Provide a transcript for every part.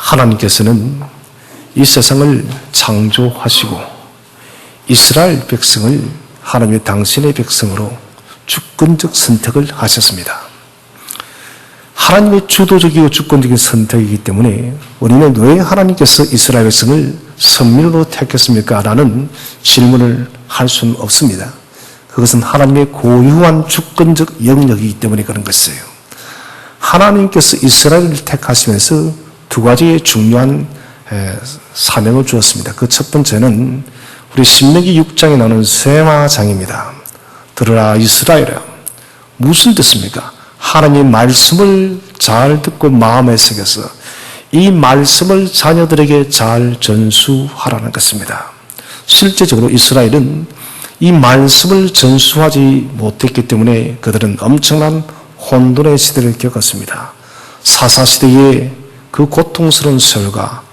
하나님께서는 이 세상을 창조하시고 이스라엘 백성을 하나님의 당신의 백성으로 주권적 선택을 하셨습니다. 하나님의 주도적이고 주권적인 선택이기 때문에 우리는 왜 하나님께서 이스라엘 백성을 선민으로 택했습니까? 라는 질문을 할 수는 없습니다. 그것은 하나님의 고유한 주권적 영역이기 때문에 그런 것이에요. 하나님께서 이스라엘을 택하시면서 두 가지의 중요한 사명을 주었습니다. 그 첫 번째는 우리 신명기 6장에 나오는 세마장입니다. 들으라 이스라엘아. 무엇을 듣습니까? 하나님의 말씀을 잘 듣고 마음에 새겨서 이 말씀을 자녀들에게 잘 전수하라는 것입니다. 실제적으로 이스라엘은 이 말씀을 전수하지 못했기 때문에 그들은 엄청난 혼돈의 시대를 겪었습니다. 사사시대의 그 고통스러운 세월과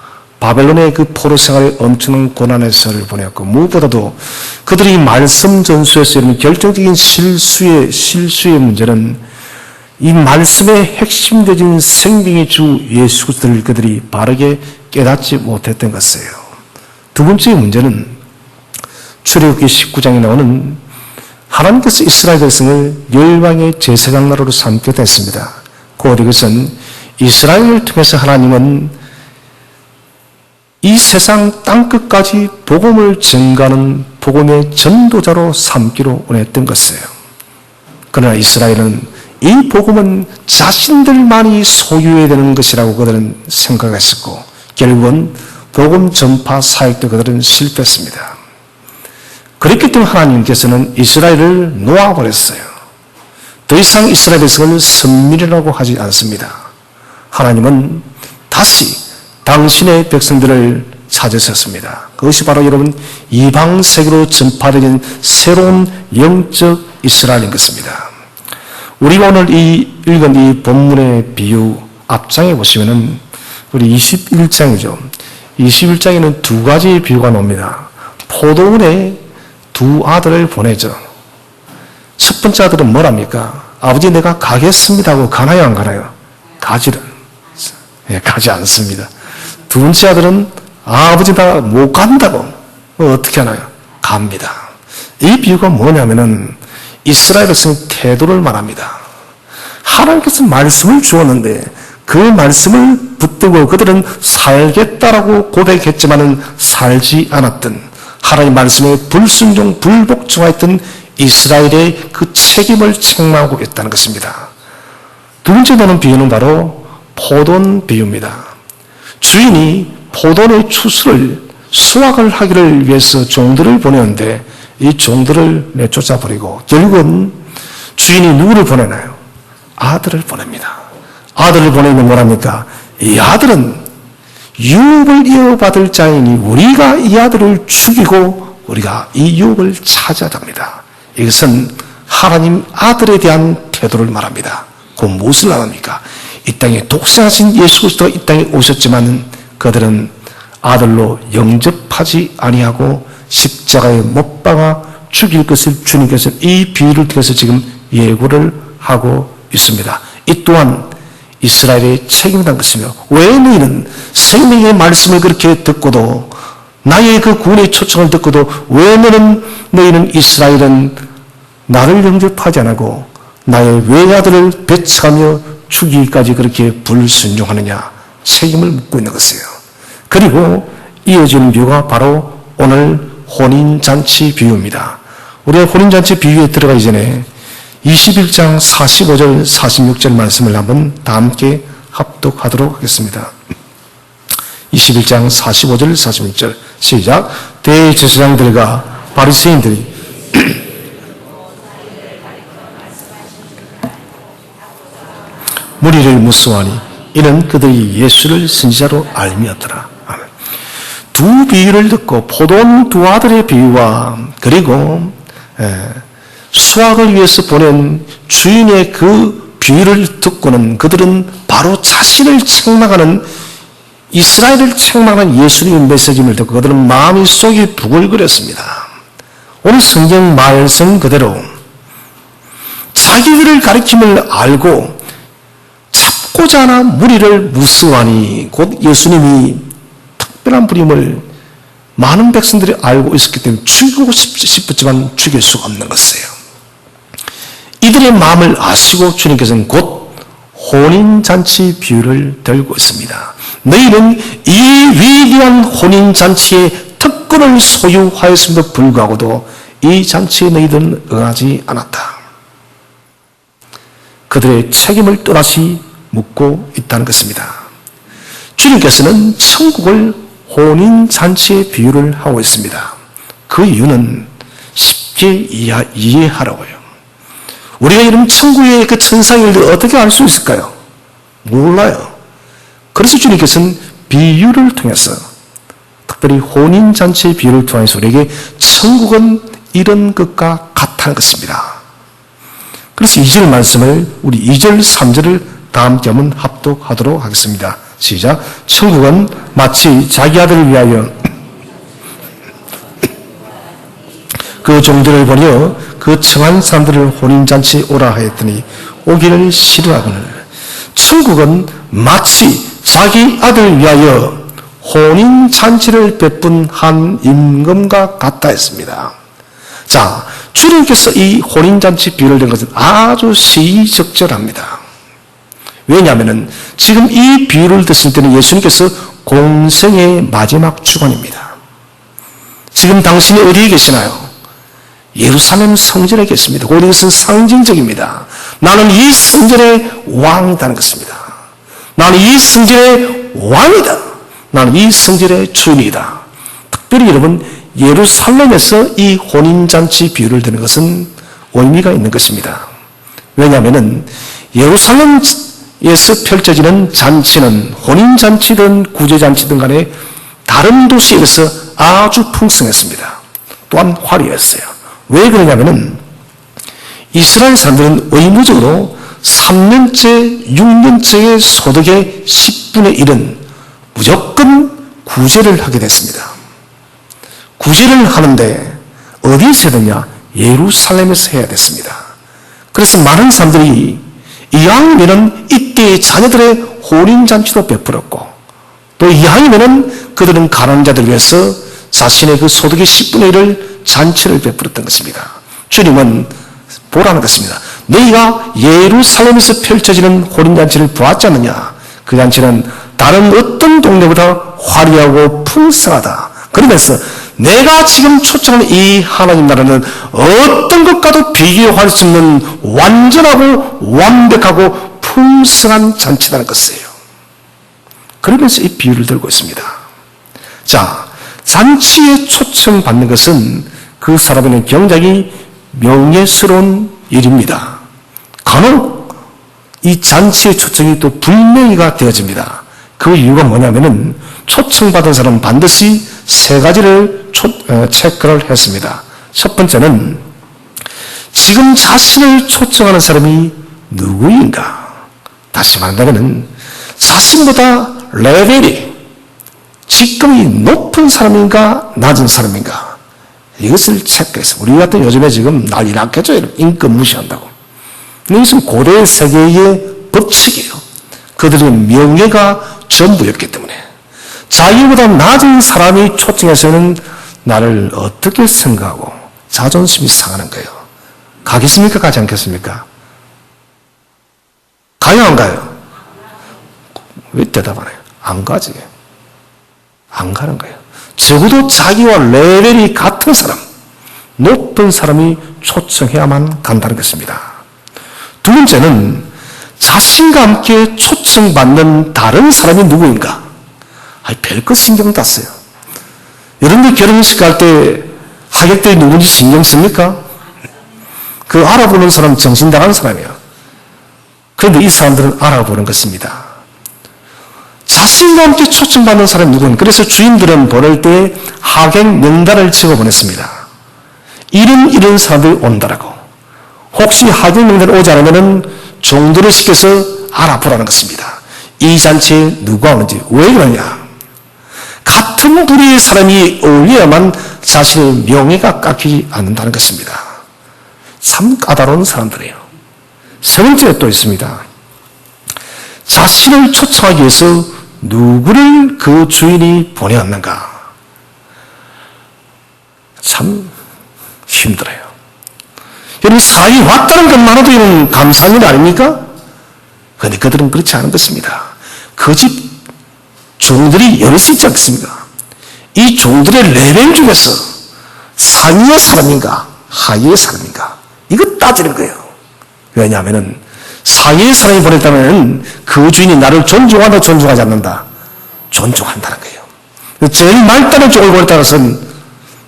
바벨론의 그 포로 생활의 엄청난 고난의 세월을 보냈고, 무엇보다도 그들이 말씀 전수에서 이런 결정적인 실수의 문제는 이 말씀의 핵심적인 생명의 주 예수 그리스도를 그들이 바르게 깨닫지 못했던 것이에요. 두 번째 문제는 출애굽기 19장에 나오는 하나님께서 이스라엘 백성을 열방의 제사장 나라로 삼겠다 했습니다. 곧 이것은 이스라엘을 통해서 하나님은 이 세상 땅끝까지 복음을 전가하는 복음의 전도자로 삼기로 원했던 것이에요. 그러나 이스라엘은 이 복음은 자신들만이 소유해야 되는 것이라고 그들은 생각했었고, 결국은 복음 전파 사역 때 그들은 실패했습니다. 그렇기 때문에 하나님께서는 이스라엘을 놓아버렸어요. 더 이상 이스라엘 백성을 선민이라고 하지 않습니다. 하나님은 다시 당신의 백성들을 찾으셨습니다. 그것이 바로 여러분 이방 세계로 전파되는 새로운 영적 이스라엘인 것입니다. 우리가 오늘 읽은 이 본문의 비유 앞장에 보시면은 우리 21장이죠. 21장에는 두 가지의 비유가 나옵니다. 포도원에 두 아들을 보내죠. 첫 번째 아들은 뭐랍니까? 아버지 내가 가겠습니다 하고 가나요 안 가나요? 가지 않습니다. 두 번째 아들은 아버지 나 못 간다고. 어떻게 하나요? 갑니다. 이 비유가 뭐냐면은 이스라엘 백성의 태도를 말합니다. 하나님께서 말씀을 주었는데 그 말씀을 붙들고 그들은 살겠다라고 고백했지만은 살지 않았던, 하나님 말씀에 불순종 불복종하였던 이스라엘의 그 책임을 책망하고 있다는 것입니다. 두 번째 나오는 비유는 바로 포도원 비유입니다. 주인이 포도원의 추수를 수확을 하기를 위해서 종들을 보내는데 이 종들을 내쫓아버리고 결국은 주인이 누구를 보내나요? 아들을 보냅니다. 아들을 보내면 뭐랍니까? 이 아들은 유업을 이어받을 자이니 우리가 이 아들을 죽이고 우리가 이 유업을 차지하답니다. 이것은 하나님 아들에 대한 태도를 말합니다. 그 무엇을 말합니까? 이 땅에 독생하신 예수 그리스도가 이 땅에 오셨지만 그들은 아들로 영접하지 아니하고 십자가에 못 박아 죽일 것을 주님께서 이 비유를 통해서 지금 예고를 하고 있습니다. 이 또한 이스라엘의 책임이라는 것이며, 왜 너희는 생명의 말씀을 그렇게 듣고도 나의 그 구원의 초청을 듣고도 왜 너희는 이스라엘은 나를 영접하지 않고 나의 외아들을 배척하며 죽이기까지 그렇게 불순종하느냐? 책임을 묻고 있는 것이에요. 그리고 이어지는 비유가 바로 오늘 혼인잔치 비유입니다. 우리가 혼인잔치 비유에 들어가기 전에 21장 45절 46절 말씀을 한번 다 함께 합독하도록 하겠습니다. 21장 45절 46절 시작. 대제사장들과 바리새인들이 무리를 무수하니 이는 그들이 예수를 선지자로 알미었더라. 두 비유를 듣고 포도원 두 아들의 비유와 그리고 수확을 위해서 보낸 주인의 그 비유를 듣고는 그들은 바로 자신을 책망하는, 이스라엘을 책망하는 예수님의 메시지를 듣고 그들은 마음이 속이 부글거렸습니다. 오늘 성경 말씀 그대로 자기들을 가리킴을 알고 찾고자 하나 무리를 무수하니, 곧 예수님이 특별한 분임을 많은 백성들이 알고 있었기 때문에 죽이고 싶었지만 죽일 수가 없는 것이에요. 이들의 마음을 아시고 주님께서는 곧 혼인잔치 비유를 들고 있습니다. 너희는 이 위대한 혼인잔치의 특권을 소유하였음에도 불구하고도 이 잔치에 너희들은 응하지 않았다. 그들의 책임을 또다시 묻고 있다는 것입니다. 주님께서는 천국을 혼인잔치의 비유를 하고 있습니다. 그 이유는 쉽게 이해하라고요. 우리가 이런 천국의 그 천상의 일들을 어떻게 알 수 있을까요? 몰라요. 그래서 주님께서는 비유를 통해서, 특별히 혼인잔치의 비유를 통해서 우리에게 천국은 이런 것과 같다는 것입니다. 그래서 2절 말씀을, 우리 2절, 3절을 다음 때 한번 합독하도록 하겠습니다. 시작. 천국은 마치 자기 아들을 위하여 그 종들을 보내어 그 청한 사람들을 혼인잔치에 오라 하였더니 오기를 싫어하거늘. 천국은 마치 자기 아들을 위하여 혼인잔치를 베푼 한 임금과 같다 했습니다. 자, 주님께서 이 혼인잔치 비유를 든 것은 아주 시의적절합니다. 왜냐하면 지금 이 비유를 듣을 때는 예수님께서 공생의 마지막 주간입니다. 지금 당신이 어디에 계시나요? 예루살렘 성전에 계십니다. 곧 이것은 상징적입니다. 나는 이 성전의 왕이라는 것입니다. 나는 이 성전의 왕이다. 나는 이 성전의 주인이다. 특별히 여러분, 예루살렘에서 이 혼인잔치 비유를 드는 것은 의미가 있는 것입니다. 왜냐하면 예루살렘에서 펼쳐지는 잔치는 혼인잔치든 구제잔치든 간에 다른 도시에 비해서 아주 풍성했습니다. 또한 화려했어요. 왜 그러냐면은 이스라엘 사람들은 의무적으로 3년째, 6년째의 소득의 10분의 1은 무조건 구제를 하게 됐습니다. 구제를 하는데 어디에서 해야 되냐? 예루살렘에서 해야 됐습니다. 그래서 많은 사람들이 이왕이면은 이때의 자녀들의 혼인잔치도 베풀었고, 또 이왕이면은 그들은 가난한 자들을 위해서 자신의 그 소득의 10분의 1을 잔치를 베풀었던 것입니다. 주님은 보라는 것입니다. 너희가 예루살렘에서 펼쳐지는 혼인잔치를 보았지 않느냐? 그 잔치는 다른 어떤 동네보다 화려하고 풍성하다. 그러면서 내가 지금 초청하는 이 하나님 나라는 어떤 것과도 비교할 수 없는 완전하고 완벽하고 풍성한 잔치라는 것이에요. 그러면서 이 비유를 들고 있습니다. 자, 잔치에 초청받는 것은 그 사람에게는 굉장히 명예스러운 일입니다. 간혹 이 잔치의 초청이 또 불명예가 되어집니다. 그 이유가 뭐냐면은 초청받은 사람은 반드시 세 가지를 체크를 했습니다. 첫 번째는 지금 자신을 초청하는 사람이 누구인가? 다시 말한다면 자신보다 레벨이 직급이 높은 사람인가 낮은 사람인가? 이것을 체크해서 우리 같은 요즘에 지금 난리 났겠죠. 임금 무시한다고. 이것은 고대 세계의 법칙이에요. 그들의 명예가 전부였기 때문에 자기보다 낮은 사람이 초청해서는 나를 어떻게 생각하고 자존심이 상하는 거예요. 가겠습니까? 가지 않겠습니까? 가요 안 가요? 왜 대답 안 해요? 안 가지. 안 가는 거예요. 적어도 자기와 레벨이 같은 사람, 높은 사람이 초청해야만 간다는 것입니다. 두 번째는 자신과 함께 초청받는 다른 사람이 누구인가? 별것 신경 땄어요. 여러분들 결혼식 갈 때 하객들이 누군지 신경 씁니까? 그 알아보는 사람 정신 나가는 사람이에요. 그런데 이 사람들은 알아보는 것입니다. 자신과 함께 초청받는 사람이 누구인가? 그래서 주인들은 보낼 때 하객 명단을 적어 보냈습니다. 이런 사람들이 온다라고. 혹시 하객 명단이 오지 않으면 종들을 시켜서 알아보라는 것입니다. 이 잔치에 누가 오는지. 왜 그러냐? 같은 부류의 사람이 어울려야만 자신의 명예가 깎이지 않는다는 것입니다. 참 까다로운 사람들이에요. 세 번째 또 있습니다. 자신을 초청하기 위해서 누구를 그 주인이 보내었는가? 참 힘들어요. 여러분, 사이 왔다는 것만으로도 이런 감사한 일 아닙니까? 그런데 그들은 그렇지 않은 것입니다. 그 집 종들이 여럿 있지 않습니까? 이 종들의 레벨 중에서 상위의 사람인가 하위의 사람인가, 이거 따지는 거예요. 왜냐하면 상위의 사람이 보냈다면 그 주인이 나를 존중한다 존중하지 않는다? 존중한다는 거예요. 제일 말단의 종을 보냈다는 것은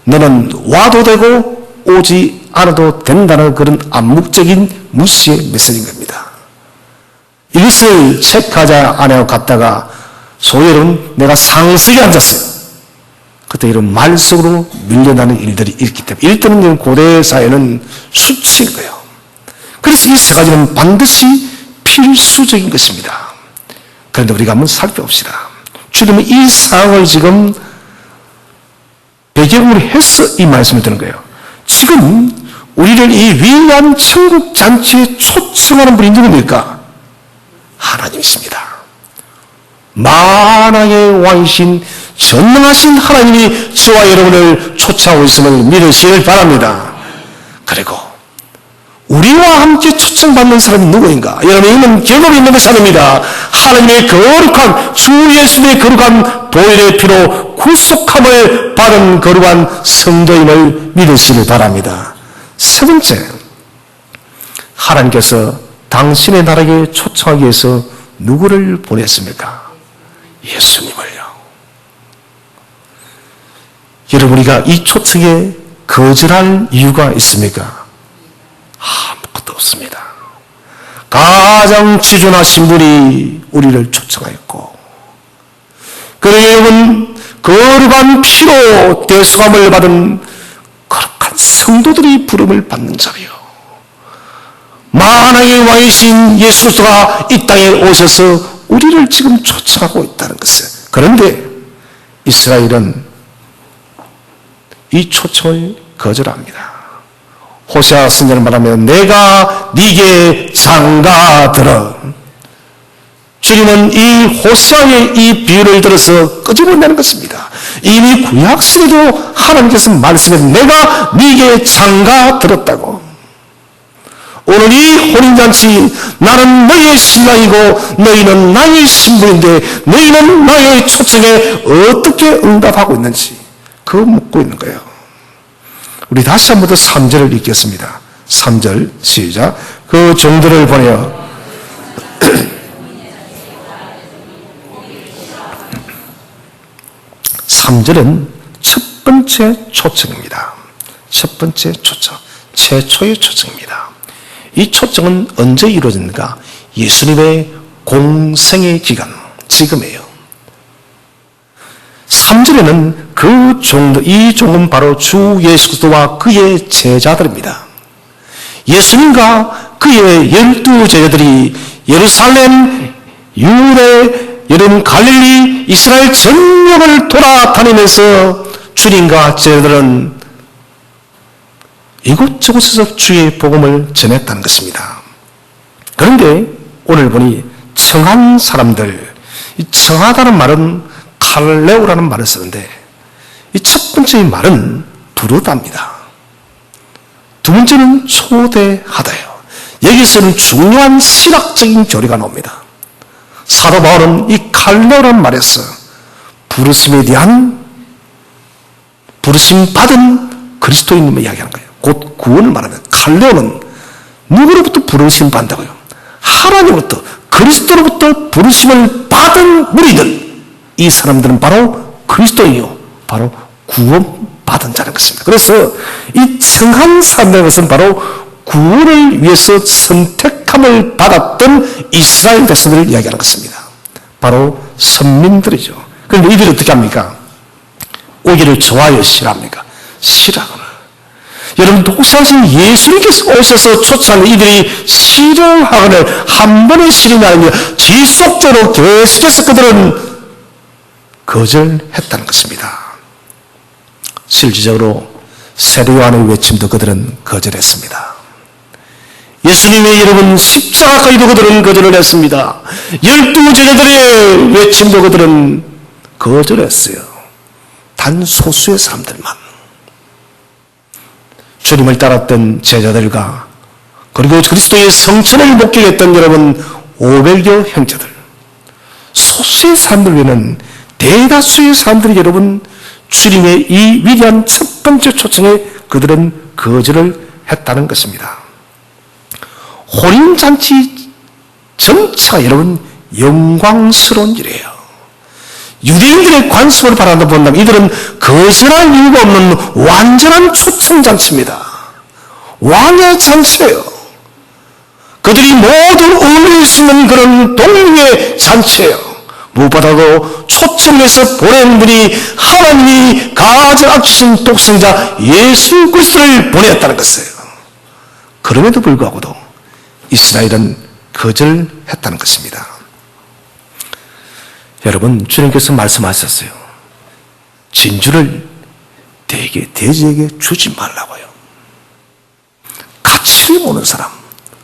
너는 와도 되고 오지 않아도 된다는 그런 암묵적인 무시의 메시지인 겁니다. 이것을 체크하지 않고 갔다가 소위 여러분, 내가 상석에 앉았어요. 그때 이런 말 속으로 밀려나는 일들이 있기 때문에, 일단은 고대 사회는 수치인 거예요. 그래서 이 세 가지는 반드시 필수적인 것입니다. 그런데 우리가 한번 살펴봅시다. 주님은 이 상황을 지금 배경으로 해서 이 말씀을 드는 거예요. 지금 우리를 이 위대한 천국 잔치에 초청하는 분이 누굽니까? 하나님이십니다. 만왕의 왕이신 전능하신 하나님이 저와 여러분을 초청하고 있음을 믿으시길 바랍니다. 그리고 우리와 함께 초청받는 사람이 누구인가? 여러분, 이는 경험이 있는 것이 아닙니다. 하나님의 거룩한, 주 예수님의 거룩한 보혈의 피로 구속함을 받은 거룩한 성도임을 믿으시길 바랍니다. 세 번째, 하나님께서 당신의 나라에 초청하기 위해서 누구를 보냈습니까? 예수님을요. 여러분, 우리가 이 초청에 거절할 이유가 있습니까? 아무것도 없습니다. 가장 지존하신 분이 우리를 초청하였고, 그리고 여러분, 거룩한 피로 대속함을 받은 거룩한 성도들이 부름을 받는 자리요, 만왕의 왕이신 예수 그리스도가 이 땅에 오셔서 우리를 지금 초청하고 있다는 것을. 그런데 이스라엘은 이 초청을 거절합니다. 호세아 선지자는 말하면 내가 네게 장가들어. 주님은 이 호세아의 이 비유를 들어서 끄집어내는 것입니다. 이미 구약시대도 하나님께서 말씀해 내가 네게 장가들었다고. 오늘 이 혼인잔치, 나는 너희의 신랑이고 너희는 나의 신부인데 너희는 나의 초청에 어떻게 응답하고 있는지 그거 묻고 있는 거예요. 우리 다시 한 번 더 3절을 읽겠습니다. 3절 시작. 그 종들을 보내어 삼 3절은 첫 번째 초청입니다. 첫 번째 초청, 최초의 초청입니다. 이 초청은 언제 이루어집니까? 예수님의 공생의 기간, 지금이에요. 3절에는 그 종들, 이 종은 바로 주 예수 그리스도와 그의 제자들입니다. 예수님과 그의 12 제자들이 예루살렘, 유대, 여름 갈릴리, 이스라엘 전역을 돌아다니면서 주님과 제자들은 이곳저곳에서 주의 복음을 전했다는 것입니다. 그런데 오늘 보니 청한 사람들, 이 청하다는 말은 칼레오라는 말을 쓰는데 이 첫 번째 말은 부르다입니다. 두 번째는 초대하다예요. 여기서는 중요한 신학적인 교리가 나옵니다. 사도 바울은 이 칼레오라는 말에서 부르심에 대한 부르심 받은 그리스도인님을 이야기하는 거예요. 곧 구원을 말하면 칼레오는 누구로부터 부르심을 받는다고요? 하나님으로부터, 그리스도로부터 부르심을 받은 무리들, 이 사람들은 바로 그리스도인이요, 바로 구원받은 자라는 것입니다. 그래서 이 청한 사람들의 것은 바로 구원을 위해서 선택함을 받았던 이스라엘 백성들을 이야기하는 것입니다. 바로 선민들이죠. 그런데 이들이 어떻게 합니까? 오기를 좋아하여 싫어합니까? 싫어하거나. 여러분, 독생하신 예수님께서 오셔서 초청하는 이들이 싫어하거나 한 번의 싫음이 아니라 지속적으로 계속해서 그들은 거절했다는 것입니다. 실질적으로 세례요한의 외침도 그들은 거절했습니다. 예수님의 여러분 십자가까지도 그들은 거절을 했습니다. 12제자들의 외침도 그들은 거절했어요. 단 소수의 사람들만. 주님을 따랐던 제자들과 그리고 그리스도의 성천을 목격했던 여러분 500여 형제들, 소수의 사람들 외에는 대다수의 사람들이 여러분 주님의 이 위대한 첫 번째 초청에 그들은 거절을 했다는 것입니다. 혼인잔치 전체가 여러분 영광스러운 일이에요. 유대인들의 관습을 바라다 본다면 이들은 거절할 이유가 없는 완전한 초청잔치입니다. 왕의 잔치예요. 그들이 모두 어울릴 수 있는 그런 동료의 잔치예요. 무엇보다도 초청해서 보낸 분이 하나님이 가장 아끼신 독생자 예수 그리스도를 보내었다는 것이에요. 그럼에도 불구하고도 이스라엘은 거절했다는 것입니다. 여러분, 주님께서 말씀하셨어요. 진주를 돼지에게 주지 말라고요. 가치를 모르는 사람,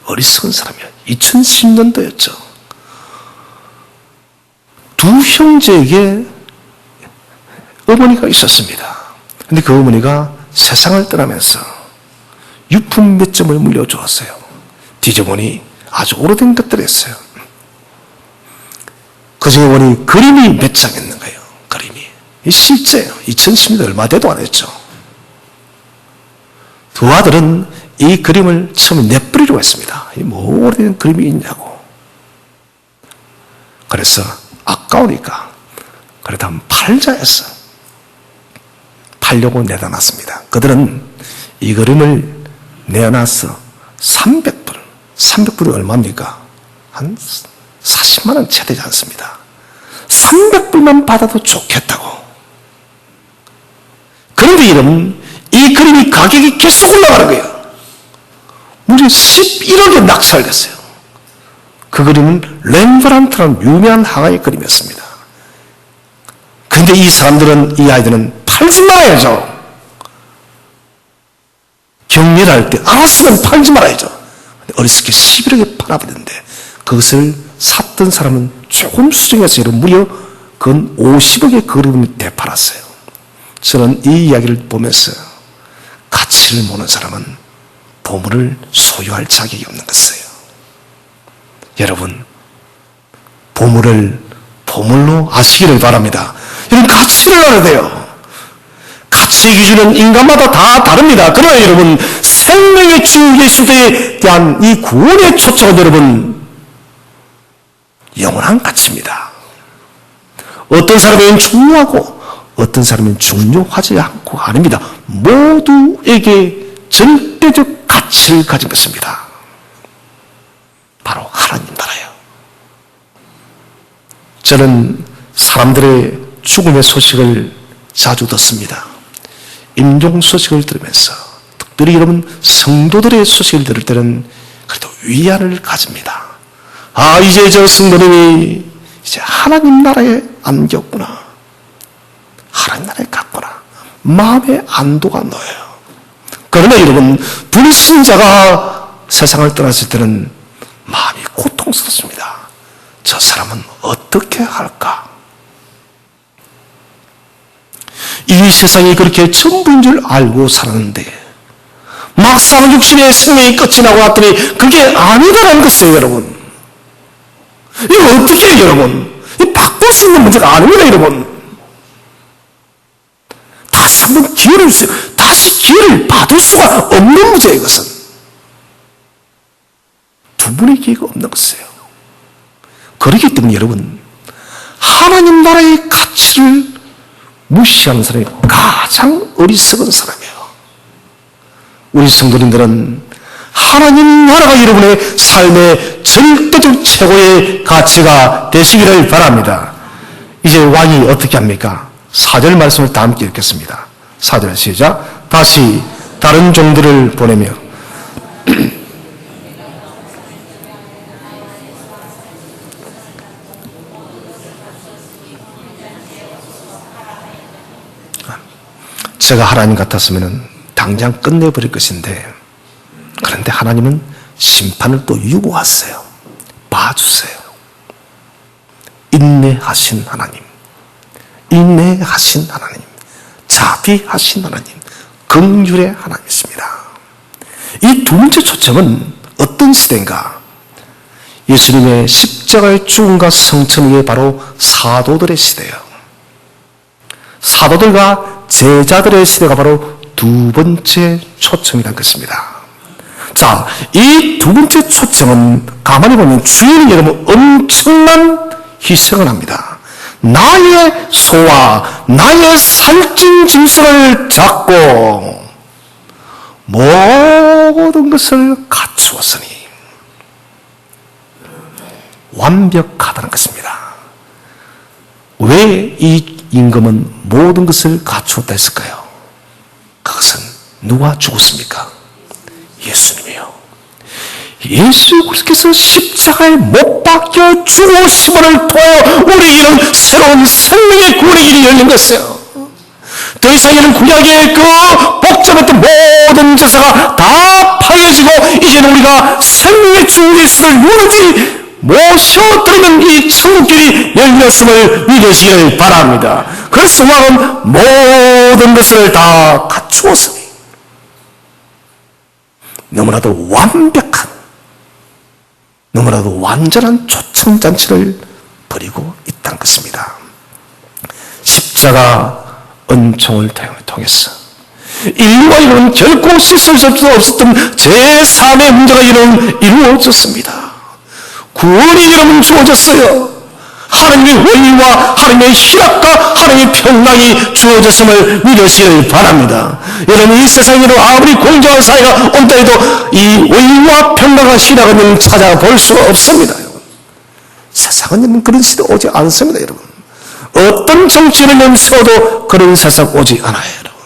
어리석은 사람이요. 2010년도였죠. 두 형제에게 어머니가 있었습니다. 근데 그 어머니가 세상을 떠나면서 유품 몇 점을 물려주었어요. 뒤져보니 아주 오래된 것들이었어요. 그 중에 보니 그림이 몇 장 있는 거예요. 그림이. 실제예요. 2010년도 얼마 돼도 안 했죠. 두 아들은 이 그림을 처음에 내버리려고 했습니다. 뭐 오래된 그림이 있냐고. 그래서 아까우니까 그래도 한번 팔자 했어. 팔려고 내다놨습니다. 그들은 이 그림을 내놔서 300불. 300불이 얼마입니까? 한 40만 원 채 되지 않습니다. 300불만 받아도 좋겠다고. 그런데 여러분, 이 그림이 가격이 계속 올라가는 거예요. 무려 11억에 낙찰됐어요. 그 그림은 렘브란트라는 유명한 화가의 그림이었습니다. 그런데 이 사람들은, 이 아이들은 팔지 말아야죠. 경매를 할 때 알았으면 팔지 말아야죠. 어렸을 때 11억에 팔아버렸는데 그것을 샀던 사람은 조금 수정해서 여러분 무려 그건 50억의 그림을 되팔았어요. 저는 이 이야기를 보면서 가치를 모르는 사람은 보물을 소유할 자격이 없는 것이에요. 여러분, 보물을 보물로 아시기를 바랍니다. 여러분, 가치를 알아야 돼요. 가치의 기준은 인간마다 다 다릅니다. 그러나 여러분, 생명의 주 예수에 대한 이 구원의 초청은 여러분 영원한 가치입니다. 어떤 사람에게는 중요하고 어떤 사람은 중요하지 않고 아닙니다. 모두에게 절대적 가치를 가진 것입니다. 바로 하나님 나라예요. 저는 사람들의 죽음의 소식을 자주 듣습니다. 임종 소식을 들으면서 특별히 여러분 성도들의 소식을 들을 때는 그래도 위안을 가집니다. 아, 이제 저 성도님이 이제 하나님 나라에 안겼구나. 하나님 나라에 갔구나. 마음의 안도가 놓여요. 그러나 여러분, 불신자가 세상을 떠났을 때는 마음이 고통스럽습니다. 저 사람은 어떻게 할까? 이 세상이 그렇게 전부인 줄 알고 살았는데 막상 육신의 생명이 끝이 나고 났더니 그게 아니다라는 것이에요, 여러분. 이거 어떻게 해요, 여러분? 이 바꿀 수 있는 문제가 아닙니다, 여러분. 다시 한번 기회를 주세요. 다시 기회를 받을 수가 없는 문제예요, 이것은. 두 분의 기회가 없는 것이에요. 그렇기 때문에 여러분, 하나님 나라의 가치를 무시하는 사람이 가장 어리석은 사람이에요. 우리 성도님들은 하나님 나라가 여러분의 삶의 절대적 최고의 가치가 되시기를 바랍니다. 이제 왕이 어떻게 합니까? 4절 말씀을 다 함께 읽겠습니다. 4절 시작. 다시 다른 종들을 보내며 제가 하나님 같았으면 당장 끝내버릴 것인데, 그런데 하나님은 심판을 또 유보하세요. 봐주세요. 인내하신 하나님, 인내하신 하나님, 자비하신 하나님, 긍휼의 하나님이십니다. 이 두 번째 초청은 어떤 시대인가? 예수님의 십자가의 죽음과 성천 후에 바로 사도들의 시대예요. 사도들과 제자들의 시대가 바로 두 번째 초청이라는 것입니다. 자, 이 두 번째 초청은 가만히 보면 주인은 여러분 엄청난 희생을 합니다. 나의 소와 나의 살찐 짐승을 잡고 모든 것을 갖추었으니 완벽하다는 것입니다. 왜 이 임금은 모든 것을 갖추었다 했을까요? 그것은 누가 죽었습니까? 예수님이요. 예수 그리스도께서 십자가에 못 박혀 죽으심을 통하여 우리에게는 새로운 생명의 구원의 길이 열린 것이에요. 더 이상 이는 구약의 그 복잡했던 모든 제사가 다 파해지고 이제는 우리가 생명의 주 예수를 누구든지 모셔드리는 이 천국길이 열렸음을 믿으시길 바랍니다. 그래서 왕은 모든 것을 다 갖추었으니 너무나도 완벽한, 너무나도 완전한 초청잔치를 벌이고 있다는 것입니다. 십자가 은총을 통해서 인류가 이루는 결코 씻을 수 없었던 제3의 문제가 이루어졌습니다. 구원이 여러분 주어졌어요. 하나님의 원리와 하나님의 희락과 하나님의 평강이 주어졌음을 믿으시길 바랍니다. 여러분 이 세상에 아무리 공정한 사회가 온다 해도 이 원리와 평강과 희락은 찾아볼 수가 없습니다. 세상은 그런 시대 오지 않습니다. 여러분 어떤 정치를 세워도 그런 세상 오지 않아요. 여러분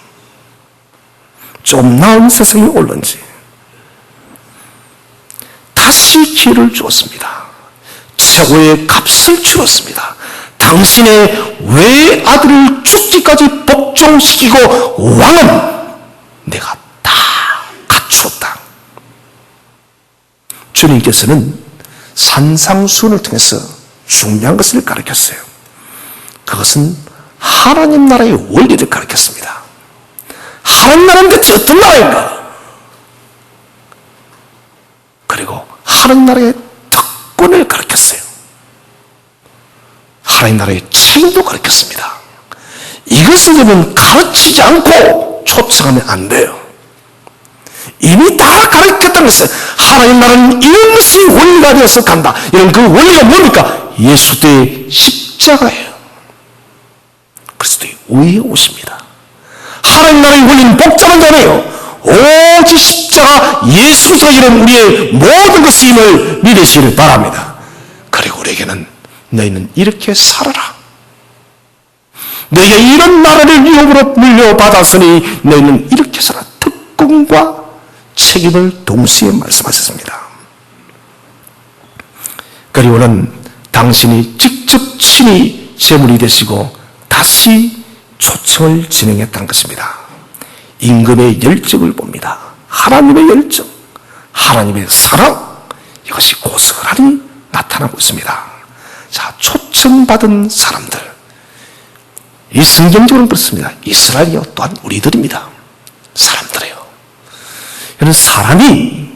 좀 나은 세상이 올는지 다시 기회를 주었습니다. 최고의 값을 치렀습니다. 당신의 외아들을 죽기까지 복종시키고 왕은 내가 다 갖추었다. 주님께서는 산상수훈을 통해서 중요한 것을 가르쳤어요. 그것은 하나님 나라의 원리를 가르쳤습니다. 하나님 나라는 대체 어떤 나라인가? 그리고 하나님 나라의 특권을 가르쳤어요. 하나님 나라의 책임도 가르쳤습니다. 이것을 여러분 가르치지 않고 초청하면 안 돼요. 이미 다 가르쳤다는 것은 하나님 나라는 이런 것이 원리가 되어서 간다. 이런 그 원리가 뭡니까? 예수의 십자가예요. 그리스도의 위에 오십니다. 하나님 나라의 원리는 복잡한 자네요. 오직 십자가 예수가 이런 우리의 모든 것임을 믿으시길 바랍니다. 그리고 우리에게는 너희는 이렇게 살아라. 너희가 이런 나라를 위협으로 물려받았으니 너희는 이렇게 살아. 특권과 책임을 동시에 말씀하셨습니다. 그리고는 당신이 직접 친히 제물이 되시고 다시 초청을 진행했다는 것입니다. 임금의 열정을 봅니다. 하나님의 열정, 하나님의 사랑, 이것이 고스란히 나타나고 있습니다. 자, 초청받은 사람들, 이 성경적으로는 그렇습니다. 이스라엘이요 또한 우리들입니다. 사람들이에요. 이런 사람이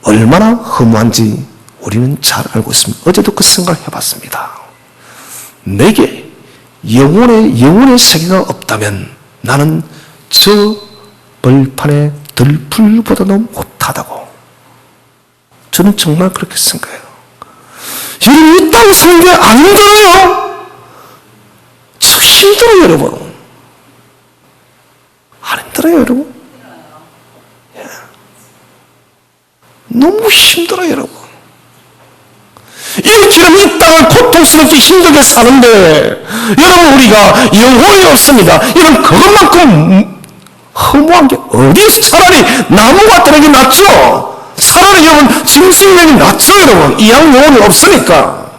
얼마나 허무한지 우리는 잘 알고 있습니다. 어제도 그 생각을 해봤습니다. 내게 영혼의 세계가 없다면 나는 저 벌판의 들풀보다도 못하다고 저는 정말 그렇게 생각해요. 여러분 이 땅 사는 게 안 힘들어요. 참 힘들어요 여러분. 안 힘들어요 여러분. 예. 너무 힘들어요 여러분. 이렇게 이 땅을 고통스럽게 힘들게 사는데 여러분 우리가 영혼이 없습니다. 이런 그것만큼 허무한 게 어디에서 차라리 나무가 뜨는 게 낫죠. 차라리 여러분 짐승이 낫죠 여러분. 이양 영혼이 없으니까.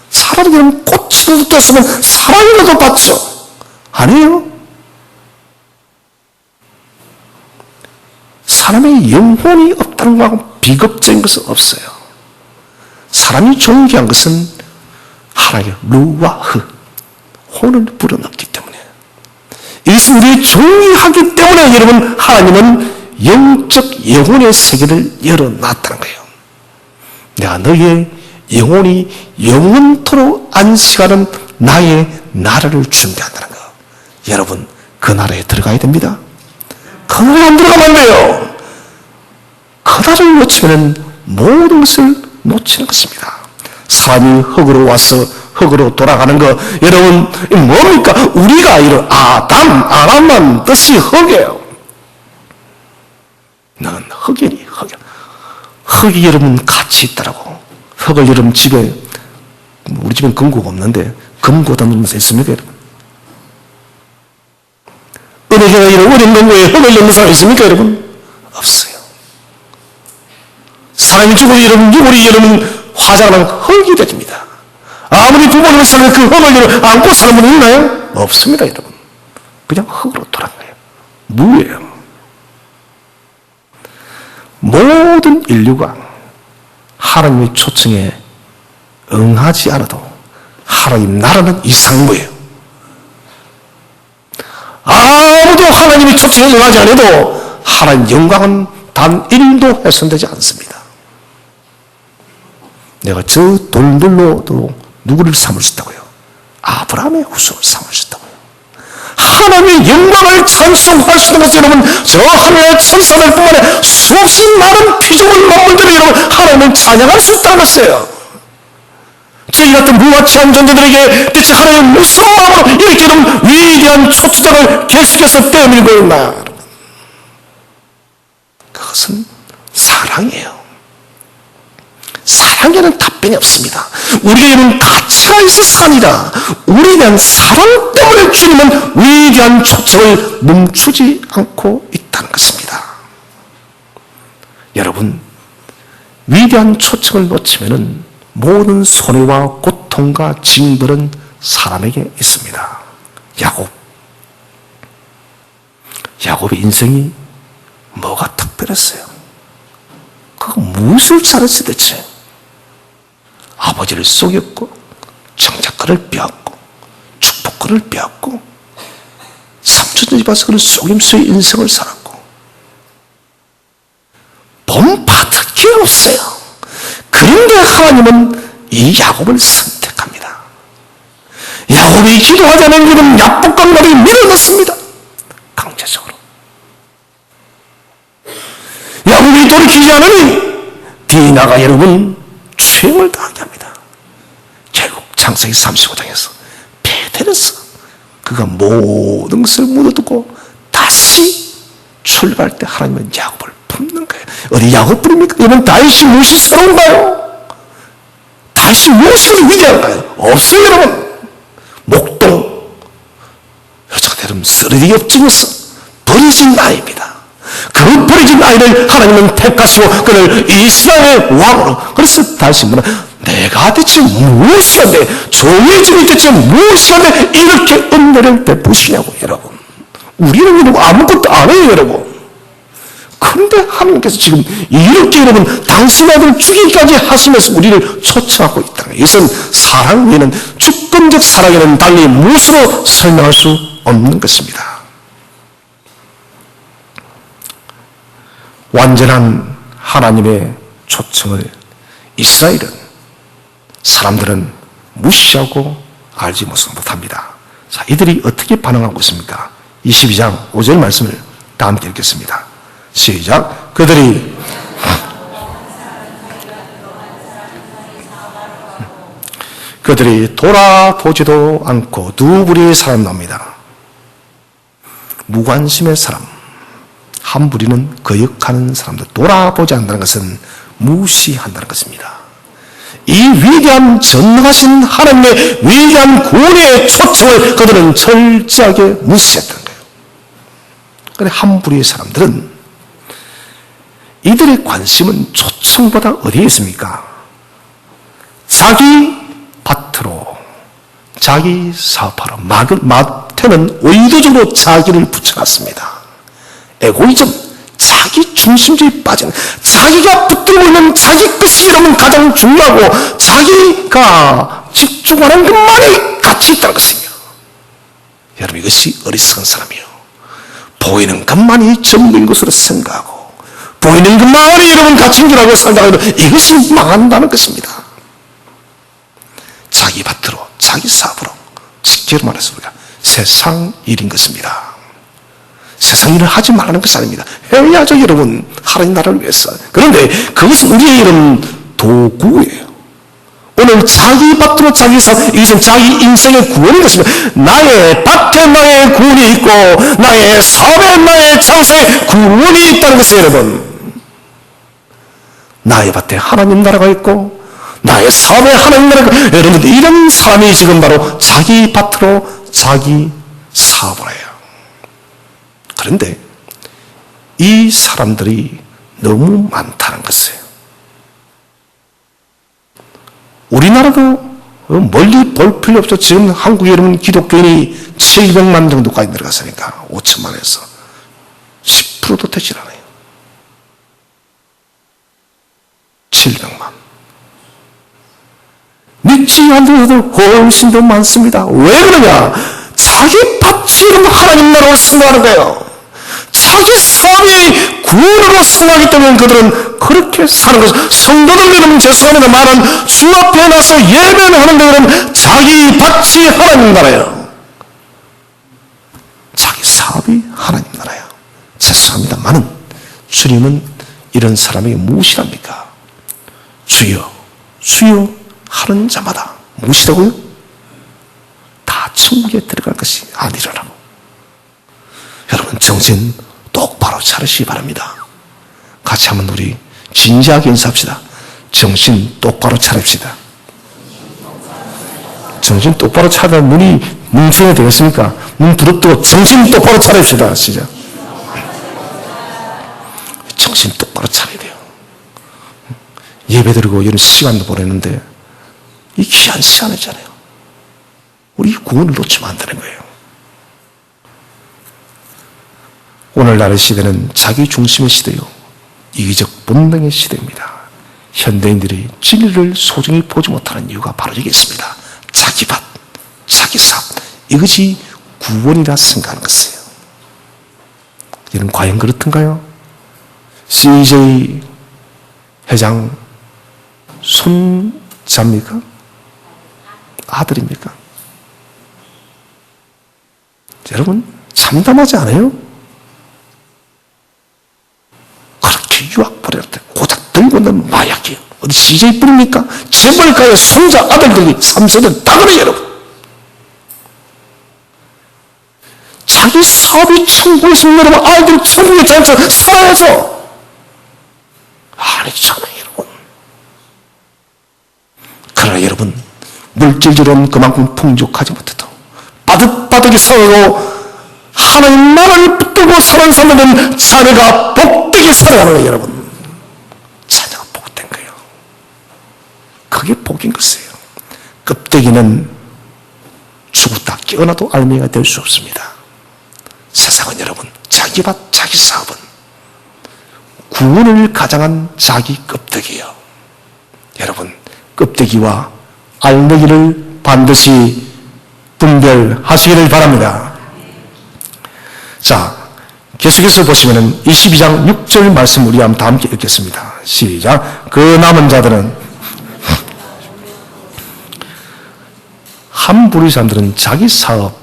차라리 여러분 꽃이라도 떴으면 사랑이라도 받죠. 아니에요. 사람의 영혼이 없다는 것하고 비극적인 것은 없어요. 사람이 존귀한 것은 하나님의 루와흐, 혼을 불어넣기 때문에. 이것은 우리의 존귀하기 때문에 여러분, 하나님은 영적 영혼의 세계를 열어놨다는 거예요. 내가 너희의 영혼이 영원토록 안식하는 나의 나라를 준비한다는 거. 여러분, 그 나라에 들어가야 됩니다. 그 나라에 안 들어가면 안 돼요. 그 나라를 놓치면 모든 것을 놓치는 것입니다. 사람이 흙으로 와서 흙으로 돌아가는 거, 여러분, 뭡니까? 우리가 이런 아담만 뜻이 흙이에요. 너는 흙이니, 흙이야. 흙이 여러분 가치 있다라고. 흙을 여러분 집에, 우리 집엔 금고가 없는데, 금고 담으면서 있습니까, 여러분? 은행에가 이런 어린 금고에 흙을 넣는 사람 있습니까, 여러분? 없어요. 사람이 죽어도 우리 여러분 화장하면 흙이 됩니다. 아무리 부모님을 살면 그 흙을 안고 사는 분이 있나요? 없습니다, 여러분. 그냥 흙으로 돌아간 거예요. 무예요. 모든 인류가 하나님의 초청에 응하지 않아도 하나님 나라는 이상무예요. 아무도 하나님의 초청에 응하지 않아도 하나님 영광은 단 1도 훼손되지 않습니다. 내가 저 돌들로도 누구를 삼을 수 있다고요? 아브라함의 후손을 삼을 수 있다고요. 하나님의 영광을 찬송할 수 있는 것은 여러분, 저 하늘의 천사들 뿐만 아니라 수없이 많은 피조물 만물들을 여러분, 하나님을 찬양할 수 있다는 것이에요. 저희 같은 무가치한 존재들에게 대체 하나님은 무슨 마음으로 이렇게 여러분 위대한 초투장을 계속해서 떼어밀고 있나? 그것은 사랑이에요. 사랑에는 답변이 없습니다. 우리가 이런 가치가 있어서 아니라 우리에 대한 사랑 때문에 주님은 위대한 초청을 멈추지 않고 있다는 것입니다. 여러분, 위대한 초청을 놓치면 모든 손해와 고통과 징벌은 사람에게 있습니다. 야곱의 인생이 뭐가 특별했어요? 그거 무엇을 잘했어요 대체? 아버지를 속였고 정작가를 빼앗고 축복권을 빼앗고 삼촌들이 봐서 그런 속임수의 인생을 살았고 본받을 게 없어요. 그런데 하나님은 이 야곱을 선택합니다. 야곱이 기도하자는 이름 약복강 머리에 밀어넣습니다. 강제적으로. 야곱이 돌이키지 않으니 디나가 여러분 죄를 당하게 합니다. 결국 창세기 35장에서 베델에서 그가 모든 것을 묻어두고 다시 출발할 때 하나님은 야곱을 품는 거예요. 어디 야곱 뿐입니까? 여러분 다윗이 무엇이 새로운가요? 다윗이 무엇이 위대한가요? 없어요 여러분. 목동 여자가 여러분 쓰러지게 엎지면서 버려진 아이입니다. 그 버려진 아이를 하나님은 택하시고 그를 이스라엘의 왕으로. 그래서 다시 뭐라 내가 대체 무엇이었는데 종의 주님 대체 무엇이었는데 이렇게 은혜를 베푸시냐고 여러분. 우리는 여러분 아무것도 안 해요 여러분. 그런데 하나님께서 지금 이렇게 여러분 당신 아들 죽이기까지 하시면서 우리를 초청하고 있다. 이것은 사랑 외에는 주권적 사랑에는 달리 무엇으로 설명할 수 없는 것입니다. 완전한 하나님의 초청을 이스라엘은 사람들은 무시하고 알지 못합니다. 자, 이들이 어떻게 반응하고 있습니까? 22장 5절 말씀을 다 함께 읽겠습니다. 시작. 그들이 돌아보지도 않고 두 부류의 사람 나옵니다. 무관심의 사람, 한 부류는 거역하는 사람들. 돌아보지 않는다는 것은 무시한다는 것입니다. 이 위대한 전능하신 하나님의 위대한 구원의 초청을 그들은 철저하게 무시했던 거예요. 그런데 한 부류의 사람들은 이들의 관심은 초청보다 어디에 있습니까? 자기 밭으로, 자기 사업하러. 마태는 의도적으로 자기를 붙여놨습니다. 에고이즘, 자기 중심주의 빠진, 자기가 붙들고 있는 자기 것이 여러분 가장 중요하고 자기가 집중하는 것만이 가치 있다는 것입니다. 여러분, 이것이 어리석은 사람이요, 보이는 것만이 전부인 것으로 생각하고 보이는 것만이 여러분 가치인 줄 알고 생각하면 이것이 망한다는 것입니다. 자기 밭으로 자기 사업으로, 직계로 말해서 우리가 세상 일인 것입니다. 세상 일을 하지 말라는 것이 아닙니다. 해야죠, 여러분. 하나님 나라를 위해서. 그런데 그것은 우리의 이런 도구예요. 오늘 자기 밭으로 자기 사업, 이것은 자기 인생의 구원인 것입니다. 나의 밭에 나의 구원이 있고 나의 사업에 나의 장소에 구원이 있다는 것이에요, 여러분. 나의 밭에 하나님 나라가 있고 나의 사업에 하나님 나라가 있고, 여러분, 이런 사람이 지금 바로 자기 밭으로 자기 사업을 해요. 그런데 이 사람들이 너무 많다는 것이에요. 우리나라도 멀리 볼 필요 없죠. 지금 한국에 여러분 기독교인이 700만 정도까지 내려갔으니까 5천만에서 10%도 되질 않아요. 700만. 믿지 않는 자들 훨씬 더 많습니다. 왜 그러냐? 자기 밭이 하나님 나라로 생각하는 거예요. 자기 사업이 구원으로 생각하기 때문에 그들은 그렇게 사는 것이죠. 성도들 여러분, 죄송합니다. 말은 주 앞에 나서 예배를 하는데 여러분, 자기 밭이 하나님 나라예요. 자기 사업이 하나님 나라예요. 죄송합니다만은 주님은 이런 사람에게 무엇이랍니까? 주여 주여 하는 자마다 무엇이라고요? 다 천국에 들어갈 것이 아니라고. 여러분, 정신 똑바로 차리시기 바랍니다. 같이 한번 우리 진지하게 인사합시다. 정신 똑바로 차립시다. 정신 똑바로 차리다 눈이 뭉쳐야 되겠습니까? 눈 부릅뜨고 정신 똑바로 차립시다. 시작. 정신 똑바로 차려야 돼요. 예배드리고 이런 시간도 보내는데 이 귀한 시간이잖아요. 우리 구원을 놓치면 안 되는 거예요. 오늘날의 시대는 자기 중심의 시대요, 이기적 본능의 시대입니다. 현대인들이 진리를 소중히 보지 못하는 이유가 바로 여기 있습니다. 자기 밭, 자기 사업, 이것이 구원이라 생각하는 것이에요. 이는 과연 그렇던가요? CJ 회장 손자입니까? 아들입니까? 여러분, 참담하지 않아요? 그렇게 유학 보낼 때 고작 들고 있는 마약이에요. 어디 CJ 뿐입니까? 재벌가의 손자 아들들이 3세들 다 그래요, 여러분. 자기 사업이 천국에 있으면 여러분, 아이들 천국에 잘 살아야죠. 아니잖아요, 여러분. 그러나 여러분, 물질적으로는 그만큼 풍족하지 못해도 바득바득이 살아가고 하나님 나라를 붙들고 사는 사람들은 자녀가 복되게 살아가는 거예요, 여러분. 자녀가 복된 거예요. 그게 복인 것이에요. 껍데기는 죽었다 깨어나도 알맹이가 될 수 없습니다. 세상은 여러분, 자기 밭, 자기 사업은 구원을 가장한 자기 껍데기예요. 여러분, 껍데기와 알맹이를 반드시 분별하시기를 바랍니다. 자, 계속해서 보시면 22장 6절 말씀 우리 한번 다 함께 읽겠습니다. 시작. 그 남은 자들은, 한 부류의 사람들은 자기 사업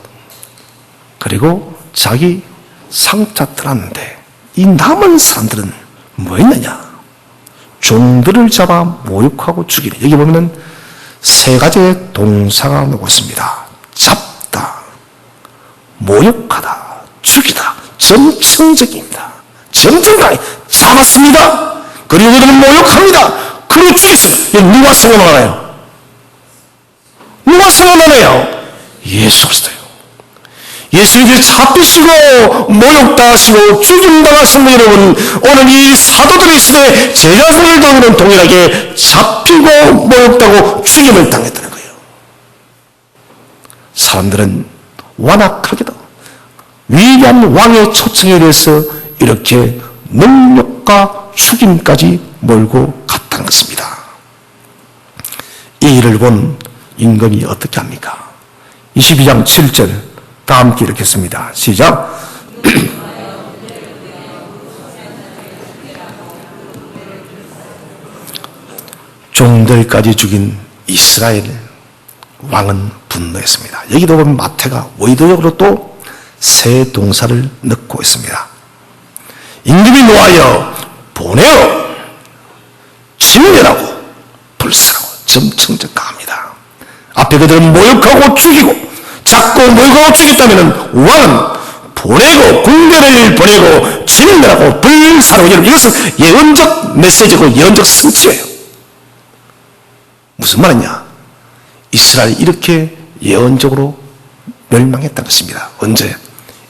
그리고 자기 상자 들었는데, 이 남은 사람들은 뭐 했느냐? 종들을 잡아 모욕하고 죽이는. 여기 보면은 세 가지의 동사가 나오고 있습니다. 잡다, 모욕하다, 죽이다. 점층적입니다. 점층가에 잡았습니다. 그리고 그들은 모욕합니다. 그리고 죽였습니다. 누가 생각나나요? 누가 생각나나요? 예수 그리스도요. 예수님께 잡히시고 모욕당하시고 죽임당하신 분 여러분, 오늘 이 사도들의 시대에 제자들을 동일한 동일하게 잡히고 모욕당하고 죽임을 당했다는 거예요. 사람들은 완악하게도 위대한 왕의 초청에 대해서 이렇게 능력과 죽임까지 몰고 갔다는 것입니다. 이 일을 본 임금이 어떻게 합니까? 22장 7절 다 함께 읽겠습니다. 시작. 종들까지 죽인 이스라엘 왕은 분노했습니다. 여기도 보면 마태가 의도적으로 또 새 동사를 넣고 있습니다. 임금이 노하여 보내어 진멸하고 불사하고 점층적 가합니다. 앞에 그들은 모욕하고 죽이고 잡고 모욕하고 죽였다면 왕은 보내고 군대를 보내고 진멸하고 불사하고, 여러분 이것은 예언적 메시지고 예언적 성취예요. 무슨 말이냐? 이스라엘이 이렇게 예언적으로 멸망했다는 것입니다. 언제?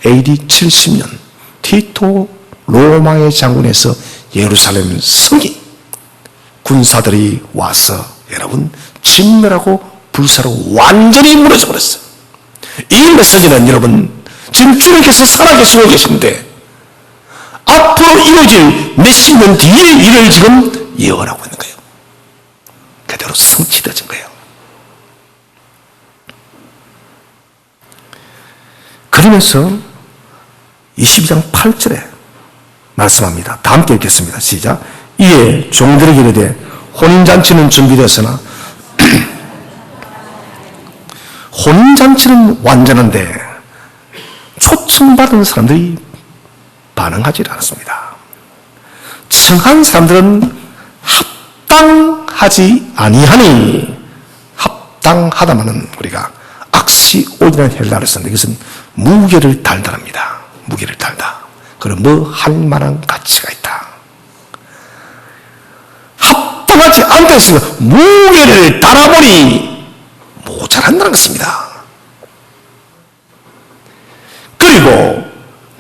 AD 70년 티토 로마의 장군에서 예루살렘 성이 군사들이 와서 여러분 진멸하고 불사로 완전히 무너져 버렸어요. 이 메시지는 여러분 지금 주님께서 살아계시고 계신데 앞으로 이루어질 몇십 년 뒤의 일을 지금 예언하고 있는 거예요. 그대로 성취되어진 거예요. 그러면서 22장 8절에 말씀합니다. 다 함께 읽겠습니다. 시작. 이에 종들에게 이르되 혼인잔치는 준비되었으나 혼인잔치는 완전한데 초청받은 사람들이 반응하지 않았습니다. 청한 사람들은 합당하지 아니하니, 합당하다마는 우리가 악시오이라는 헬라어를 썼는데 이것은 무게를 달다랍니다. 무게를 달다. 그럼 뭐 할 만한 가치가 있다. 합당하지 않다 했으니까 무게를 달아보니 모자란다는 것입니다. 그리고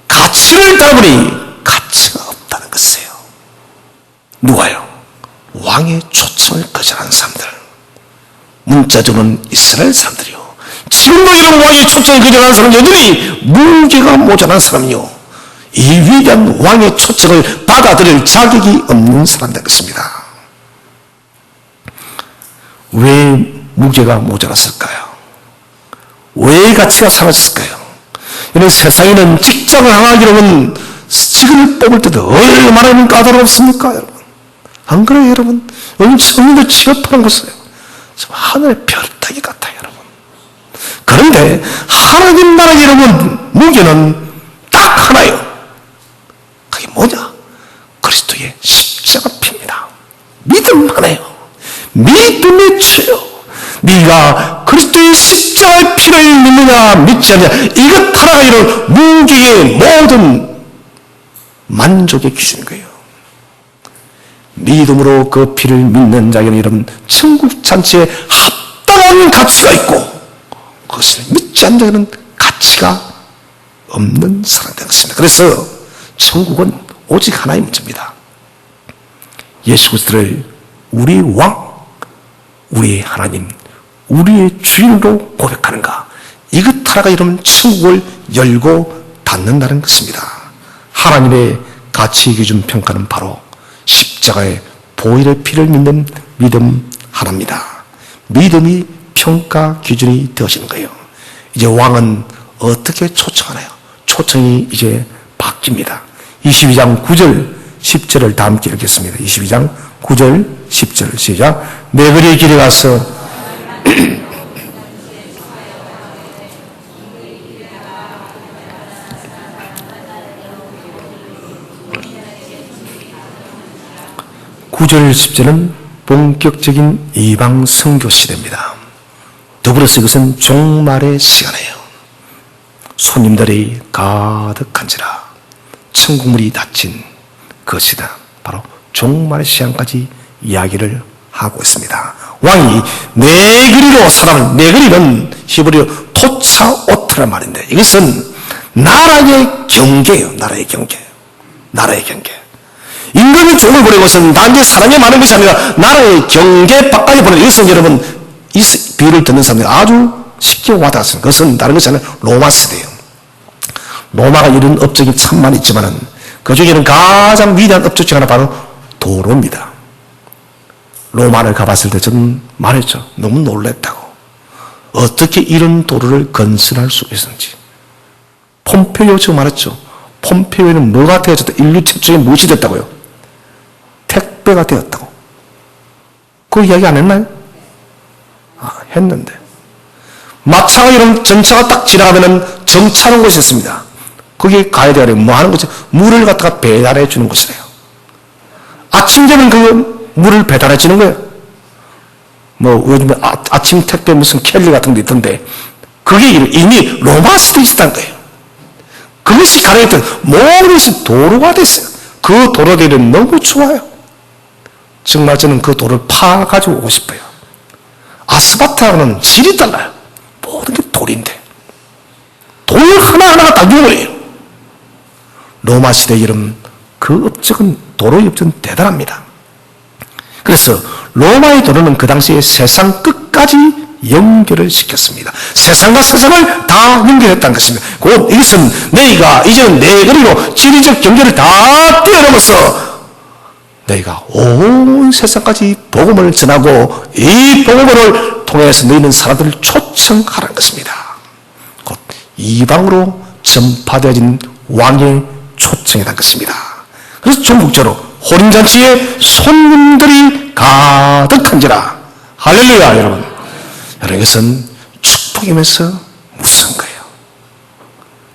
가치를 달아보니 가치가 없다는 것이에요. 누가요? 왕의 초청을 거절한 사람들. 문자적으로는 이스라엘 사람들이요. 지금도 이런 왕의 초청을 거절한 사람은 여전히 무게가 모자란 사람이요. 이 위대한 왕의 초청을 받아들일 자격이 없는 사람들 것입니다. 왜 무게가 모자랐을까요? 왜 가치가 사라졌을까요? 이런 세상에는 직장을 하기로는 직을 뽑을 때도 얼마나 까다롭습니까, 여러분? 안 그래요, 여러분? 요즘 성인들 취업하는 것은 하늘의 별 따기 같아요, 여러분. 그런데 하나님 나라의 여러분 무게는 딱 하나요. 그게 뭐냐? 그리스도의 십자가 피입니다. 믿음 하나요. 믿음의 주요. 네가 그리스도의 십자가의 피를 믿느냐 믿지 않느냐, 이것 하나가 이런 무게의 모든 만족의 기준인 거예요. 믿음으로 그 피를 믿는 자에게는 여러분 천국 잔치에 합당한 가치가 있고, 그것을 믿지 않는 자에게는 가치가 없는 사람이 되었습니다. 그래서 천국은 오직 하나의 문제입니다. 예수 그리스도를 우리의 왕, 우리의 하나님, 우리의 주인으로 고백하는가, 이것 하나가 이런 천국을 열고 닫는다는 것입니다. 하나님의 가치 기준 평가는 바로 십자가의 보혈의 피를 믿는 믿음 하나입니다. 믿음이 평가 기준이 되어지는 거예요. 이제 왕은 어떻게 초청하나요? 초청이 이제 바뀝니다. 22장 9절 10절을 다 함께 읽겠습니다. 22장 9절 10절 시작. 네거리 길에 가서 (9절) (10절은) 본격적인 이방 선교 시대입니다. 더불어서 이것은 종말의 시간이에요. 손님들이 가득한지라 천국문이 닫힌 것이다. 바로 종말의 시간까지 이야기를 하고 있습니다. 왕이 네그리로 사람을, 네그리는 히브리어 토차오트란 말인데 이것은 나라의 경계예요. 나라의 경계. 나라의 경계. 임금이 종을 보내고 있으면 단지 사람이 많은 것이 아니라 나라의 경계 바깥에 보내는, 이것은 여러분 이 비유를 듣는 사람들이 아주 쉽게 와닿았습니다. 그것은 다른 것이 아니라 로마 시대예요. 로마가 이룬 업적이 참 많이 있지만은 그 중에는 가장 위대한 업적 중 하나 바로 도로입니다. 로마를 가봤을 때 저는 말했죠. 너무 놀랬다고. 어떻게 이런 도로를 건설할 수 있었는지. 폼페이오 지금 말했죠. 폼페이오는 뭐가 되어졌다? 인류 최초에 무엇이 됐다고요? 택배가 되었다고. 그 이야기 안 했나요? 했는데. 마차가 이런 전차가 딱 지나가면은 정차하는 곳이 있습니다. 거기에 가야 되는 뭐 하는 거죠? 물을 갖다가 배달해 주는 곳이래요. 아침 되면 그 물을 배달해 주는 거예요. 뭐 요즘에 아침 택배 무슨 켈리 같은 데 있던데 그게 이미 로마 시대에 있었다는 거예요. 그것이 가능했던 모든 것이 도로가 됐어요. 그 도로들은 너무 좋아요. 정말 저는 그 도로를 파가지고 오고 싶어요. 아스팔트하고는 질이 달라요. 모든 게 돌인데 돌 하나하나가 다 유물이에요. 로마 시대 이름 그 업적은 도로의 업적은 대단합니다. 그래서 로마의 도로는 그 당시에 세상 끝까지 연결을 시켰습니다. 세상과 세상을 다 연결했다는 것입니다. 곧 이것은 너희가 이제는 내 거리로 지리적 경계를 다 뛰어넘어서 너희가 온 세상까지 복음을 전하고 이 복음을 통해서 너희는 사람들을 초청하라는 것입니다. 곧 이방으로 전파되어진 왕의 초청이라는 것입니다. 그래서 전국적으로 혼인잔치에 손님들이 가득한지라. 할렐루야. 여러분, 이것은 축복이면서 무서운 거예요.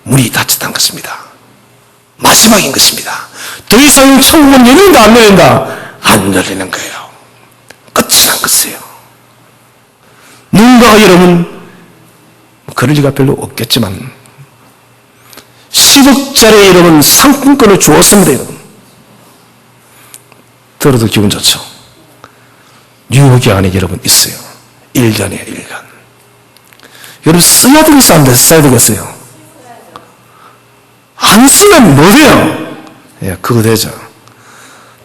문이 닫혔다는 것입니다. 마지막인 것입니다. 더 이상 천국은 열린다 안 열린다? 안 열리는 거예요. 끝이 난 것이에요. 누군가가 여러분 그럴 리가 별로 없겠지만 10억짜리 여러분 상품권을 주었습니다. 여러분 들어도 기분 좋죠. 뉴욕에 안에 여러분 있어요. 1년이에요. 1년. 여러분 써야 되겠어요? 안 써야 되겠어요? 안 쓰면 뭐 돼요? 예, 그거 되죠.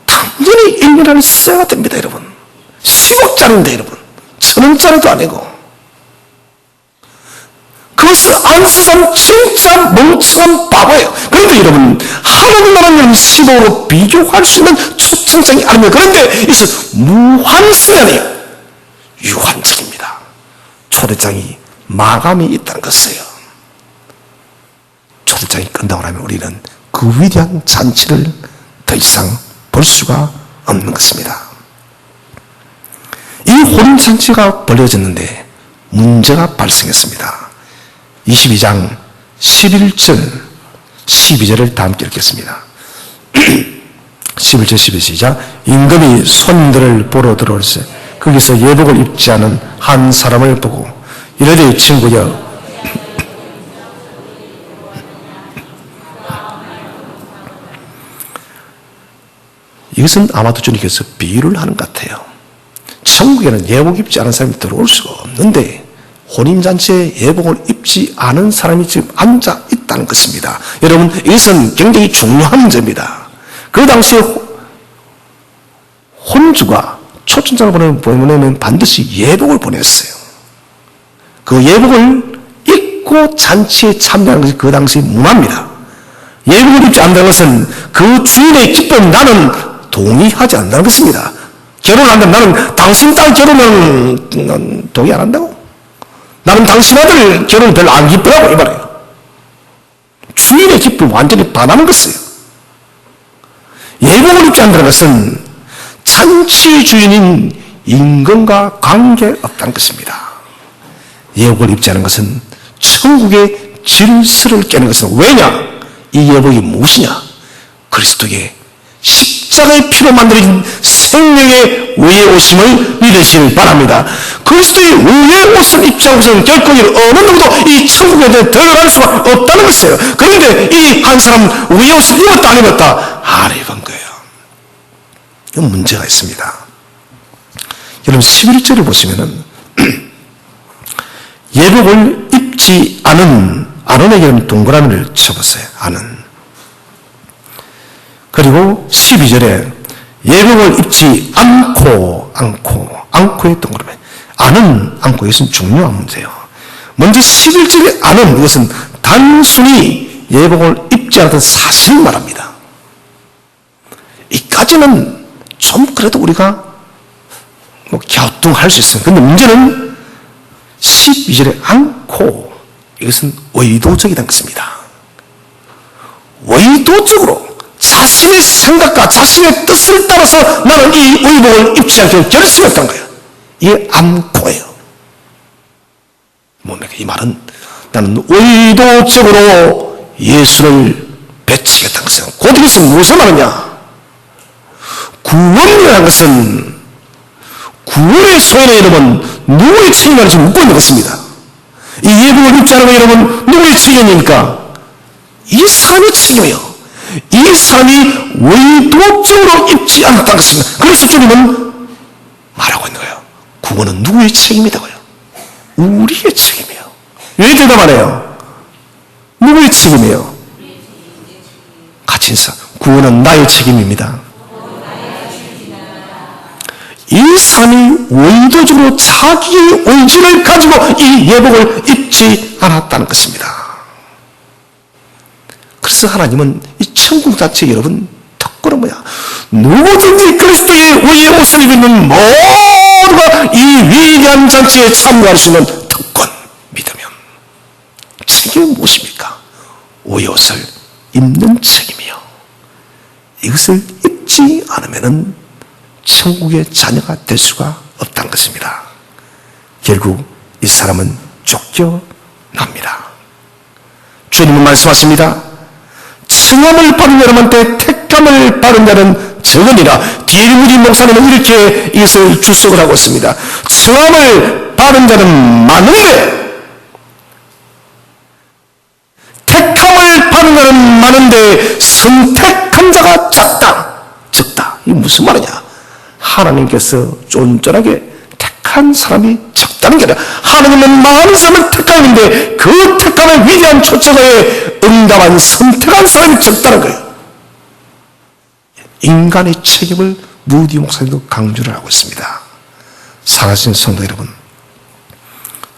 당연히 1년 안에 써야 됩니다. 여러분 10억짜리인데 여러분 1,000원짜리도 아니고 그것을 안 쓰면 진짜 멍청한 바보예요. 그런데 여러분 하나님 나라는 15로 비교할 수 있는 초청장이 아닙니다. 그런데 이것은 무한성이 아니에요. 유한적입니다. 초대장이 마감이 있다는 것이에요. 초대장이 끝나고 나면 우리는 그 위대한 잔치를 더 이상 볼 수가 없는 것입니다. 이 혼인잔치가 벌어졌는데 문제가 발생했습니다. 22장 11절 12절을 다 함께 읽겠습니다. 11절 12절 시작. 임금이 손님들을 보러 들어올세 거기서 예복을 입지 않은 한 사람을 보고 이르되 친구여 이것은 아마도 주님께서 비유를 하는 것 같아요. 천국에는 예복 입지 않은 사람이 들어올 수가 없는데 혼인잔치에 예복을 입지 않은 사람이 지금 앉아 있다는 것입니다. 여러분 이것은 굉장히 중요한 문제입니다. 그 당시에 혼주가 초청장을 보내면 반드시 예복을 보냈어요. 그 예복을 입고 잔치에 참여하는 것이 그 당시 문화입니다. 예복을 입지 않는다는 것은 그 주인의 기쁨 나는 동의하지 않는다는 것입니다. 결혼한다면 나는 당신 딸 결혼은 동의 안 한다고? 나는 당신 아들 결혼 별로 안 기쁘다고 이 말이에요. 주인의 기쁨 완전히 반하는 것이에요. 예복을 입지 않는다는 것은 잔치 주인인 임금과 관계없다는 것입니다. 예복을 입지 않는 것은 천국의 질서를 깨는 것은 왜냐? 이 예복이 무엇이냐? 그리스도의 십자가의 피로 만들어진 생명의 의의 옷임을 믿으시길 바랍니다. 그리스도의 의의 옷을 입지 않고서는 결코 어느 누구도 이 천국에 들어갈 수가 없다는 것이에요. 그런데 이 한 사람 의의 옷을 입었다 안 입었다? 안 입은 거예요. 이건 문제가 있습니다. 여러분 11절을 보시면은 예복을 입지 않은 아론에게는 동그라미를 쳐보세요. 아는. 그리고 12절에 예복을 입지 않고의 동그라미. 아는 않고 이것은 중요한 문제예요. 먼저 11절에 아는 이것은 단순히 예복을 입지 않았던 사실을 말합니다. 이까지는 좀 그래도 우리가 갸우뚱할 수 있어요. 근데 문제는 12절에 않고 이것은 의도적이라는 것입니다. 의도적으로 자신의 생각과 자신의 뜻을 따라서 나는 이 의복을 입지 않기로 결심했던 거예요. 이게 않고예요. 뭡니까? 이 말은 나는 의도적으로 예수를 배치겠다는 것이에요. 곧 이것은 무엇을 말하냐? 구원이라는 것은 구원의 소원의 여러분 누구의 책임을 지금 묻고 있는 것입니다. 이 예복을 입지 않으면 여러분 누구의 책임입니까? 이 사람의 책임이에요. 이 사람이 의도적으로 입지 않았다는 것입니다. 그래서 주님은 말하고 있는 거예요. 구원은 누구의 책임이다고요? 우리의 책임이에요. 왜 대답 안 해요? 누구의 책임이에요? 같이 인사. 구원은 나의 책임입니다. 이 사람이 의도적으로 자기의 의지를 가지고 이 예복을 입지 않았다는 것입니다. 그래서 하나님은 이 천국 자체 여러분 특권은 뭐야? 누구든지 그리스도의 의의 옷을 입는 모두가 이 위대한 잔치에 참여할 수 있는 특권 믿으면 책임이 무엇입니까? 의의 옷을 입는 책임이요. 이것을 입지 않으면 천국의 자녀가 될 수가 없다는 것입니다. 결국 이 사람은 쫓겨납니다. 주님은 말씀하십니다. 청함을 받은 여러분한테 택함을 받은 자는 적으니라. 디에르무디 목사님은 이렇게 이것을 주석을 하고 있습니다. 청함을 받은 자는 많은데 택함을 받은 자는 많은데 선택한 자가 적다. 이게 무슨 말이냐? 하나님께서 쫀쫀하게 택한 사람이 적다는 게 아니라 하나님은 많은 사람을 택하는데 그 택함의 위대한 초청에 응답한 선택한 사람이 적다는 거예요. 인간의 책임을 무디 목사님도 강조를 하고 있습니다. 사랑하시는 성도 여러분,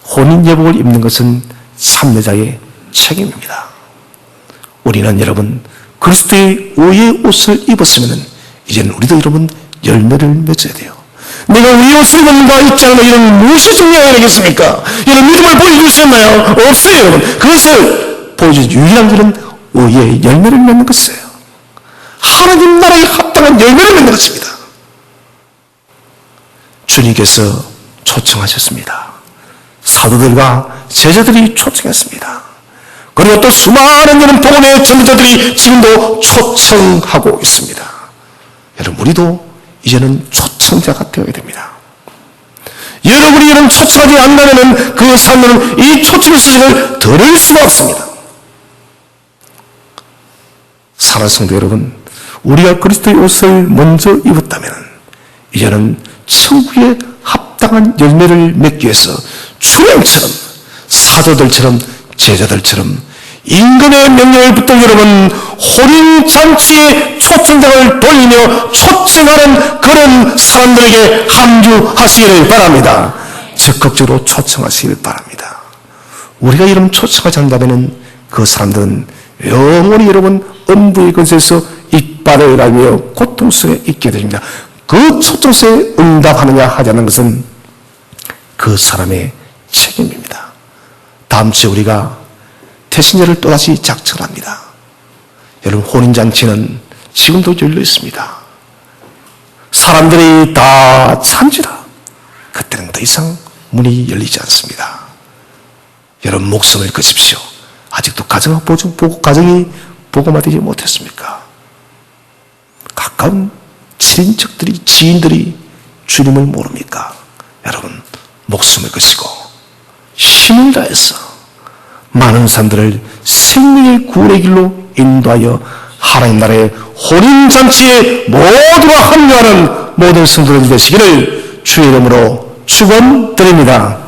혼인 예복을 입는 것은 삼례자의 책임입니다. 우리는 여러분 그리스도의 의의 옷을 입었으면 이제는 우리도 여러분 열매를 맺어야 돼요. 내가 의의 옷을 입는다 입지 않으면 이런 무엇이 중요하겠습니까? 이런 믿음을 보여줄 수 있나요? 없어요, 여러분. 그것을 보여줄 유일한 길은 의의 열매를 맺는 것이에요. 하나님 나라에 합당한 열매를 맺는 것입니다. 주님께서 초청하셨습니다. 사도들과 제자들이 초청했습니다. 그리고 또 수많은 여러분 복음의 전도자들이 지금도 초청하고 있습니다. 여러분 우리도 이제는 초청자가 되어야 됩니다. 여러분이 이런 초청하지 않는다면 그 삶은 이 초청의 소식을 들을 수가 없습니다. 사랑하는 성도 여러분, 우리가 그리스도의 옷을 먼저 입었다면 이제는 천국에 합당한 열매를 맺기 위해서 주님처럼 사도들처럼 제자들처럼 임금의 명령을 붙든 여러분 혼인잔치에 초청장을 돌리며 초청하는 그런 사람들에게 함주하시기를 바랍니다. 적극적으로 초청하시기를 바랍니다. 우리가 이런 초청하지 않는다면 그 사람들은 영원히 여러분 음부의 근처에서 이빨을 갈며 고통 속에 있게 됩니다. 그 초청서에 응답하느냐 하지 않는 것은 그 사람의 책임입니다. 다음 주에 우리가 태신제를 또다시 작정합니다. 여러분 혼인잔치는 지금도 열려 있습니다. 사람들이 다 찬지라 그때는 더 이상 문이 열리지 않습니다. 여러분 목숨을 거십시오. 아직도 가정이 복음화되지 못했습니까? 가까운 친인척들이 지인들이 주님을 모릅니까? 여러분 목숨을 거시고 힘을 다해서 많은 사람들을 생명의 구원의 길로 인도하여 하나님 나라의 혼인잔치에 모두가 합류하는 모든 성도들 되시기를 주의 이름으로 축원드립니다.